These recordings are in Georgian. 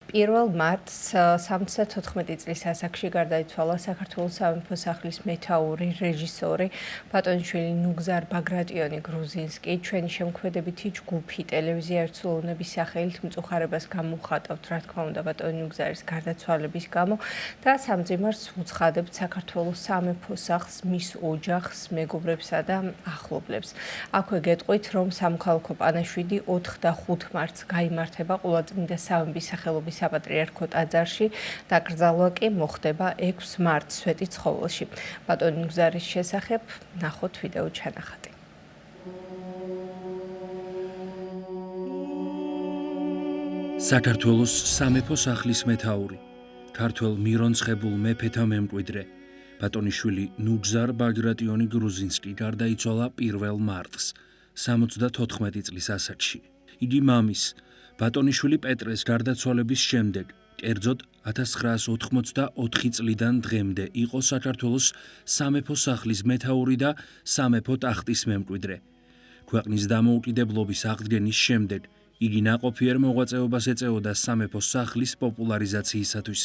1 მარტს 74 წლის ასაკში გარდაიცვალა საქართველოს სამეფო სახლის მეთაური, რეჟისორი ბატონიშვილი ნუგზარ ბაგრატიონი გრუზინსკი. ჩვენი შემოქმედებითი ჯგუფი ტელევიზია ერთსულოვნების სახელით მწუხარებას გამოხატავთ, რა თქმა უნდა, ბატონი ნუგზარის გარდაცვალების გამო და სამძიმარს უცხადებთ საქართველოს სამეფო სახლს, მის ოჯახს, მეგობრებსა და ახლობლებს. აქვე გეტყვით, რომ სამოქალაქო პანაშვიდი 4 და 5 მარტს გაიმართება ყულაწმინდა სამების სახელობის საპატრიარქო ტაძარში, დაკრძალვა კი მოხდება 6 მარტს სვეტიცხოველში. ბატონი ნუგზარის შესახებ ნახოთ ვიდეო ჩანახატი. საქართველოს სამეფო სახლის მეთაური, ქართველ მირონცხებულ მეფეთა მემკვიდრე, ბატონიშვილი ნუგზარ ბაგრატიონი გრუზინსკი გარდაიცვალა 1 მარტს 74 წლის ასაკში. იგი მამის, ბატონიშვილი პეტრეს გარდაცვალების შემდეგ, კერძოდ 1984 წლიდან დღემდე იყო საქართველოს სამეფო სახლის მეთაური და სამეფო ტახტის მემკვიდრე. ქვეყნის დამოუკიდებლობის აღდგენის შემდეგ იგი ნაყოფიერ მოღვაწეობას ეწეოდა სამეფო სახლის პოპულარიზაციისათვის,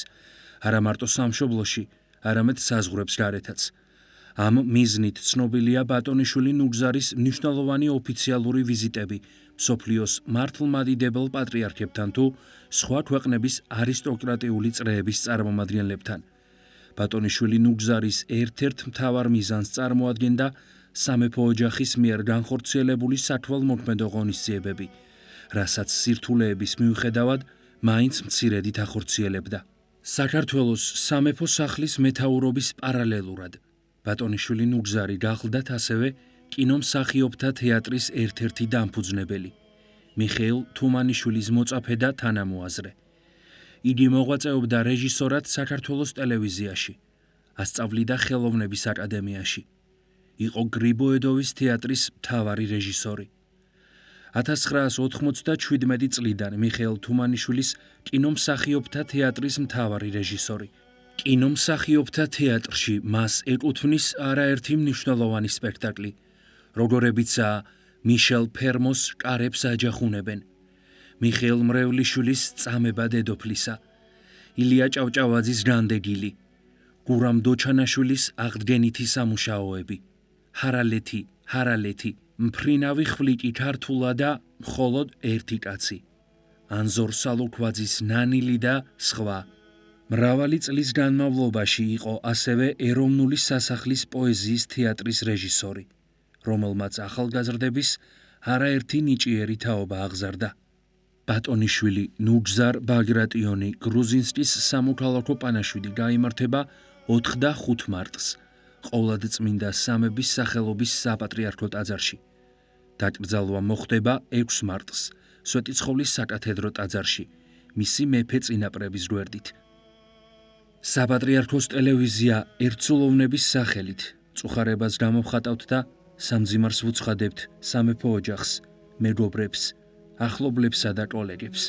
არა მარტო სამშობლოში, არამედ საზღვრებს გარეთაც. ამ მიზნით ცნობილია ბატონიშვილი ნუგზარის მნიშვნელოვანი ოფიციალური ვიზიტები მსოფლიოს მართლმადიდებელ პატრიარქებთან თუ სხვა ქვეყნების არისტოკრატიული წრეების წარმომადგენლებთან. ბატონიშვილი ნუგზარის ერთ-ერთ მთავარ მიზანს წარმოადგენდა სამეფო ოჯახის მიერ განხორციელებული სათვალმოქმედო ღონისძიებები, რასაც სირთულეების მიუხედავად მაინც მცირედით ახორციელებდა. საქართველოს სამეფო სახლის მეთაურობის პარალელურად ბატონიშვილი ნუგზარი გახლდათ ასევე კინომსახიობთა თეატრის ერთ-ერთი დამფუძნებელი, მიხეილ თუმანიშვილის მოწაფე და თანამოაზრე. იგი მოღვაწეობდა რეჟისორად საქართველოს ტელევიზიაში, ასწავლიდა ხელოვნების აკადემიაში. იყო გრიბოედოვის თეატრის მთავარი რეჟისორი. 1997 წლიდან მიხეილ თუმანიშვილის კინომსახიობთა თეატრის მთავარი რეჟისორი. კინომსახიობთა თეატრში მას ეკუთვნის არაერთი მნიშვნელოვანი სპექტაკლი, როგორებიცაა მიშელ ფერმოს „კარებს აჯახუნებენ“, მიხეილ მრევლიშვილის „წამება დედოფლისა“, ილია ჭავჭავაძის „განდეგილი“, გურამ დოჩანაშვილის „აღდგენითი სამუშაოები“, ჰარალეთი, ჰარალეთი, მფრინავი ხვლიკი ქართულა და მხოლოდ ერთი კაცი, ანზორ სალოქვაძის „ნანილი“ და სხვა. მრავალი წლის განმავლობაში იყო ასევე ეროვნული სასახლის პოეზიის თეატრის რეჟისორი, რომელმაც ახალგაზრდების არაერთი ნიჭიერი თაობა აღზარდა. ბატონიშვილი ნუგზარ ბაგრატიონი გრუზინსკის სამოქალაქო პანაშვიდი გაიმართება 4 და 5 მარტს ყოვლადწმინდა სამების სახელობის საპატრიარქო ტაძარში. დაკრძალვა მოხდება 6 მარტს სვეტიცხოვლის საკათედრო ტაძარში, მისი მეფე წინაპრების გვერდით. საპატრიარქოს ტელევიზია ერთსულოვნების სახელით მწუხარებას გამოხატავთ და სამძიმარს ვუცხადებთ სამეფო ოჯახს, მეგობრებს, ახლობლებსა და კოლეგებს.